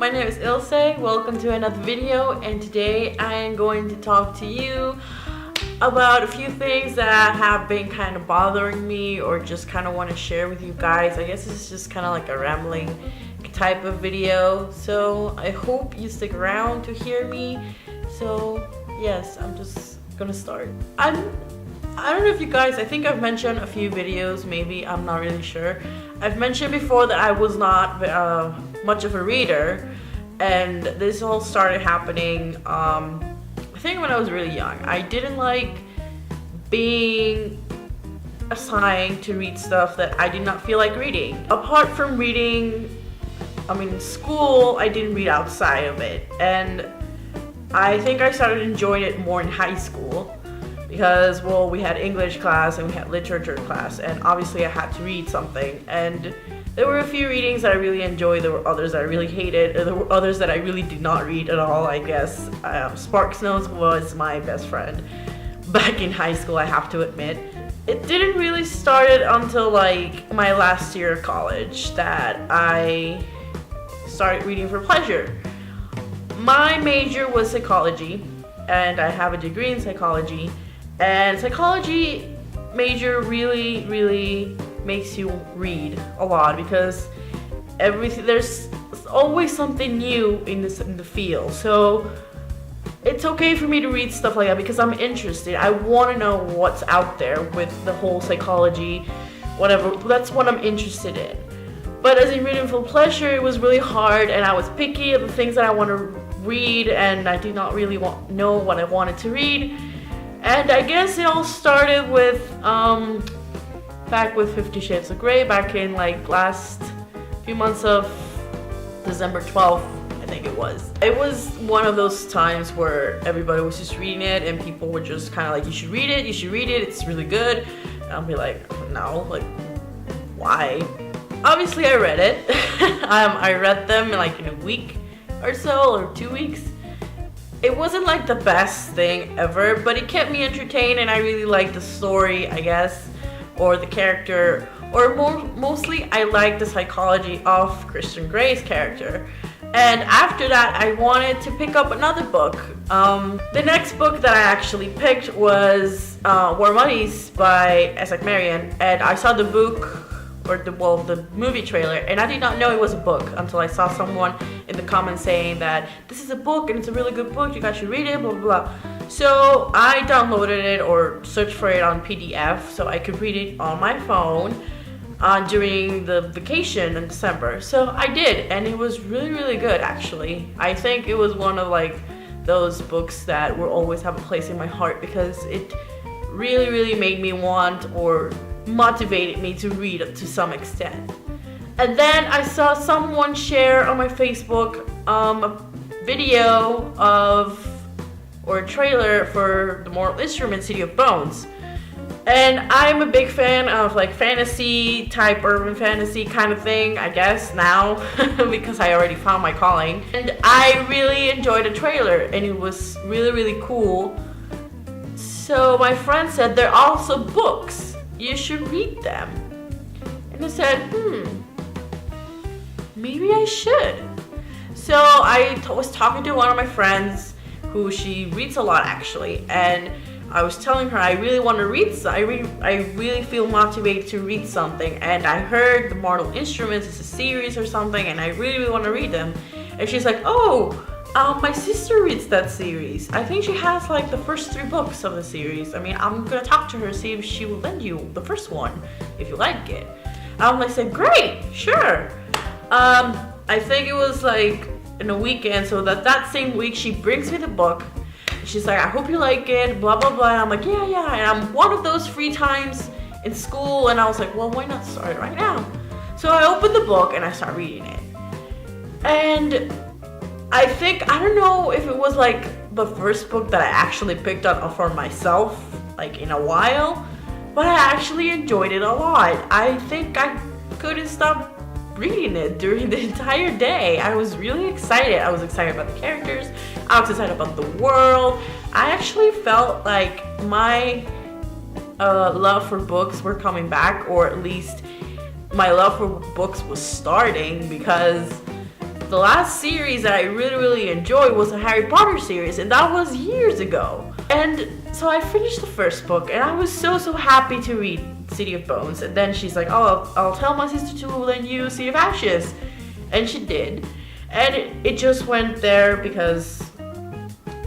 my name is Ilse. Welcome to another video, and today I am going to talk to you about a few things that have been kind of bothering me or just kind of want to share with you guys. I guess it's just kind of like a rambling type of video, so I hope you stick around to hear me. So yes, I'm just gonna start. I don't know if you guys, I think I've mentioned a few videos, maybe, I'm not really sure. I've mentioned before that I was not much of a reader, and this all started happening I think when I was really young. I didn't like being assigned to read stuff that I did not feel like reading. Apart from reading, school, I didn't read outside of it, and I think I started enjoying it more in high school because, well, we had English class and we had literature class, and obviously I had to read something, and there were a few readings that I really enjoyed. There were others that I really hated, and there were others that I really did not read at all, I guess. Sparks Notes was my best friend back in high school, I have to admit. It didn't really start until like my last year of college that I started reading for pleasure. My major was psychology, and I have a degree in psychology, and psychology major really makes you read a lot because there's always something new in the field. So it's okay for me to read stuff like that because I'm interested. I want to know what's out there with the whole psychology, whatever. That's what I'm interested in. But as in reading for pleasure, it was really hard, and I was picky of the things that I want to read, and I did not really know what I wanted to read. And I guess it all started with back with 50 Shades of Grey, back in like last few months of December 12th, I think it was. It was one of those times where everybody was just reading it, and people were just kind of like, you should read it, it's really good. And I'll be like, no, like, why? Obviously I read it. I read them like in a week or so, or 2 weeks. It wasn't like the best thing ever, but it kept me entertained, and I really liked the story, I guess, or the character, or mostly I liked the psychology of Christian Grey's character. And after that, I wanted to pick up another book. The next book that I actually picked was Warm Bodies by Isaac Marion, and I saw the book, or the movie trailer, and I did not know it was a book until I saw someone in the comments saying that this is a book and it's a really good book, you guys should read it, blah blah blah. So I downloaded it or searched for it on PDF so I could read it on my phone during the vacation in December. So I did, and it was really good actually. I think it was one of like those books that will always have a place in my heart because it really made me want or motivated me to read it to some extent. And then I saw someone share on my Facebook a video or a trailer for The Mortal Instrument City of Bones. And I'm a big fan of like fantasy type, urban fantasy kind of thing, I guess now, because I already found my calling. And I really enjoyed the trailer, and it was really cool. So my friend said, there are also books, you should read them. And I said, maybe I should. So I was talking to one of my friends who she reads a lot actually, and I was telling her I really want to read I really feel motivated to read something, and I heard The Mortal Instruments is a series or something, and I really want to read them. And she's like, my sister reads that series. I think she has like the first 3 books of the series. I'm gonna talk to her, see if she will lend you the first one if you like it. I'm like, say, great, sure. I think it was like in a weekend, so that same week she brings me the book. She's like, I hope you like it, blah blah blah. And I'm like, yeah. And I'm one of those free times in school, and I was like, well, why not start it right now? So I opened the book and I start reading it. And I don't know if it was like the first book that I actually picked up for myself, like in a while, but I actually enjoyed it a lot. I think I couldn't stop reading it during the entire day. I was really excited. I was excited about the characters. I was excited about the world. I actually felt like my love for books were coming back, or at least my love for books was starting, because The last series that I really enjoyed was a Harry Potter series, and that was years ago. And so I finished the first book, and I was so happy to read City of Bones. And then she's like, oh, I'll tell my sister to lend you City of Ashes. And she did. And it just went there because...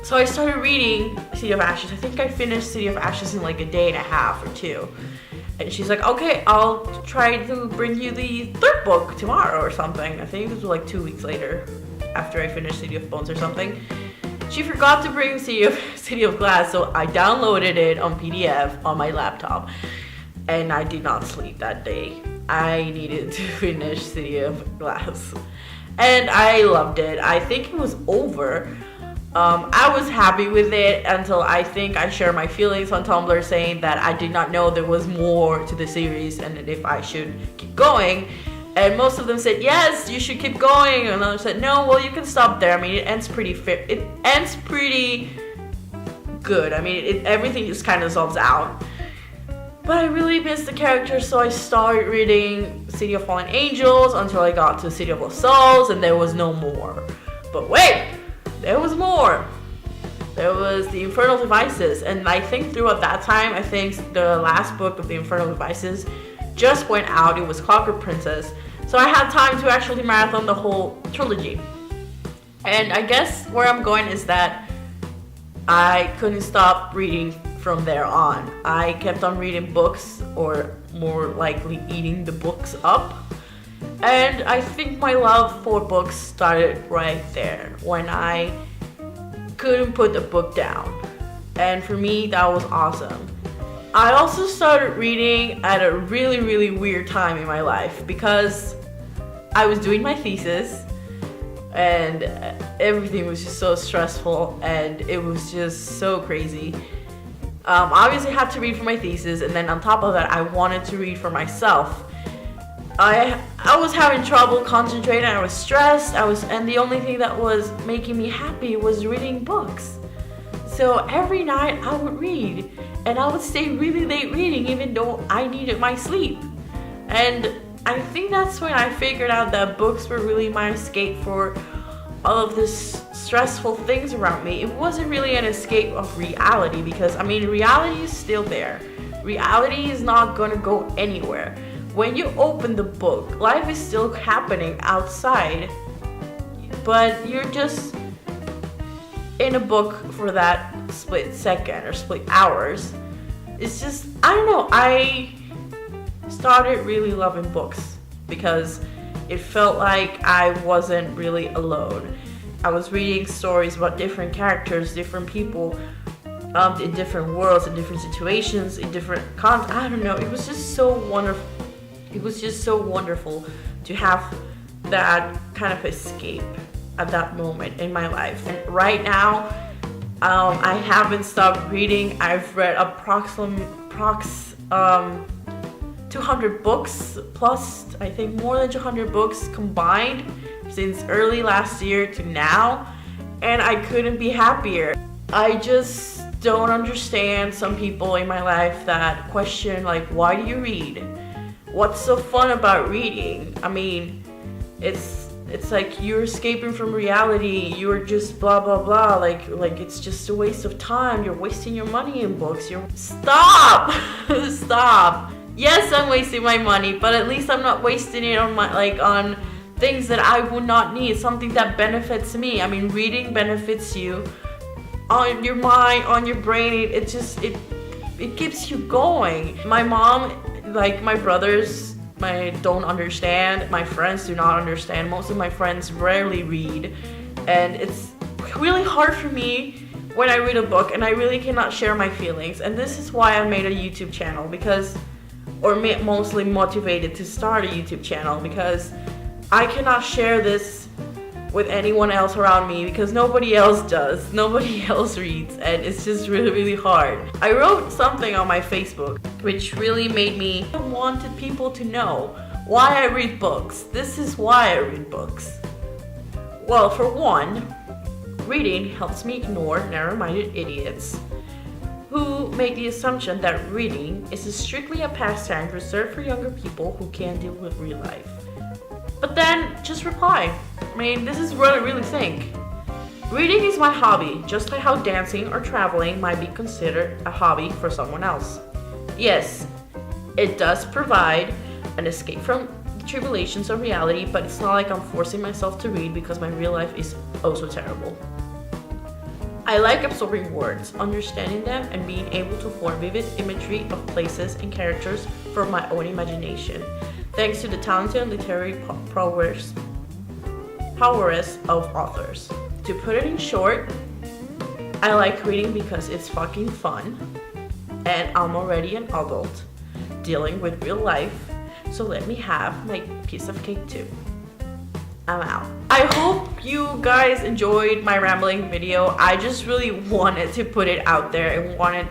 So I started reading City of Ashes. I think I finished City of Ashes in like a day and a half or two. And she's like, okay, I'll try to bring you the third book tomorrow or something. I think it was like 2 weeks later after I finished City of Bones or something. She forgot to bring City of Glass, so I downloaded it on PDF on my laptop. And I did not sleep that day. I needed to finish City of Glass. And I loved it. I think it was over. I was happy with it until I think I shared my feelings on Tumblr saying that I did not know there was more to the series and if I should keep going. And most of them said, yes, you should keep going. And others said, no, well, you can stop there. I mean, it ends pretty fair. It ends pretty good. I mean, everything just kind of solves out. But I really missed the characters, so I started reading City of Fallen Angels until I got to City of Lost Souls, and there was no more. But wait! There was more. There was the Infernal Devices, and I think throughout that time, I think the last book of the Infernal Devices just went out. It was Clockwork Princess, so I had time to actually marathon the whole trilogy. And I guess where I'm going is that I couldn't stop reading from there on. I kept on reading books, or more likely eating the books up. And I think my love for books started right there, when I couldn't put the book down. And for me, that was awesome. I also started reading at a really weird time in my life because I was doing my thesis and everything was just so stressful and it was just so crazy. Obviously I had to read for my thesis, and then on top of that, I wanted to read for myself. I was having trouble concentrating. I was stressed. And the only thing that was making me happy was reading books. So every night I would read, and I would stay really late reading, even though I needed my sleep. And I think that's when I figured out that books were really my escape for all of this stressful things around me. It wasn't really an escape of reality, because I mean, reality is still there. Reality is not gonna go anywhere. When you open the book, life is still happening outside, but you're just in a book for that split second or split hours. It's just, I don't know, I started really loving books because it felt like I wasn't really alone. I was reading stories about different characters, different people, in different worlds, in different situations, in different I don't know, it was just so wonderful. It was just so wonderful to have that kind of escape at that moment in my life. And right now, I haven't stopped reading. I've read approximately 200 books, plus I think more than 200 books combined since early last year to now, and I couldn't be happier. I just don't understand some people in my life that question, like, why do you read? What's so fun about reading? I mean, it's like you're escaping from reality. You're just blah blah blah. Like it's just a waste of time. You're wasting your money in books. Stop, stop. Yes, I'm wasting my money, but at least I'm not wasting it on on things that I would not need. Something that benefits me. I mean, reading benefits you on your mind, on your brain. It keeps you going. My mom, like my brothers, don't understand. My friends do not understand. Most of my friends rarely read, and it's really hard for me when I read a book and I really cannot share my feelings. And this is why I made a YouTube channel, mostly motivated to start a YouTube channel, because I cannot share this with anyone else around me because nobody else does. Nobody else reads, and it's just really hard. I wrote something on my Facebook which really made me wanted people to know why I read books. This is why I read books. Well, for one, reading helps me ignore narrow-minded idiots who make the assumption that reading is strictly a pastime reserved for younger people who can't deal with real life. But then just reply. I mean, this is what I really think. Reading is my hobby, just like how dancing or traveling might be considered a hobby for someone else. Yes, it does provide an escape from the tribulations of reality, but it's not like I'm forcing myself to read because my real life is oh so terrible. I like absorbing words, understanding them, and being able to form vivid imagery of places and characters from my own imagination, thanks to the talented literary prowess of authors. To put it in short, I like reading because it's fucking fun, and I'm already an adult dealing with real life, so let me have my piece of cake too. I'm out. I hope you guys enjoyed my rambling video. I just really wanted to put it out there and wanted,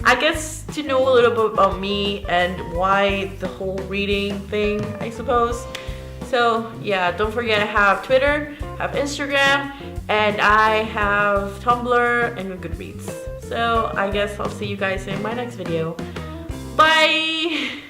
I guess, to know a little bit about me and why the whole reading thing, I suppose. So yeah, don't forget I have Twitter, have Instagram, and I have Tumblr and Goodreads. So I guess I'll see you guys in my next video. Bye!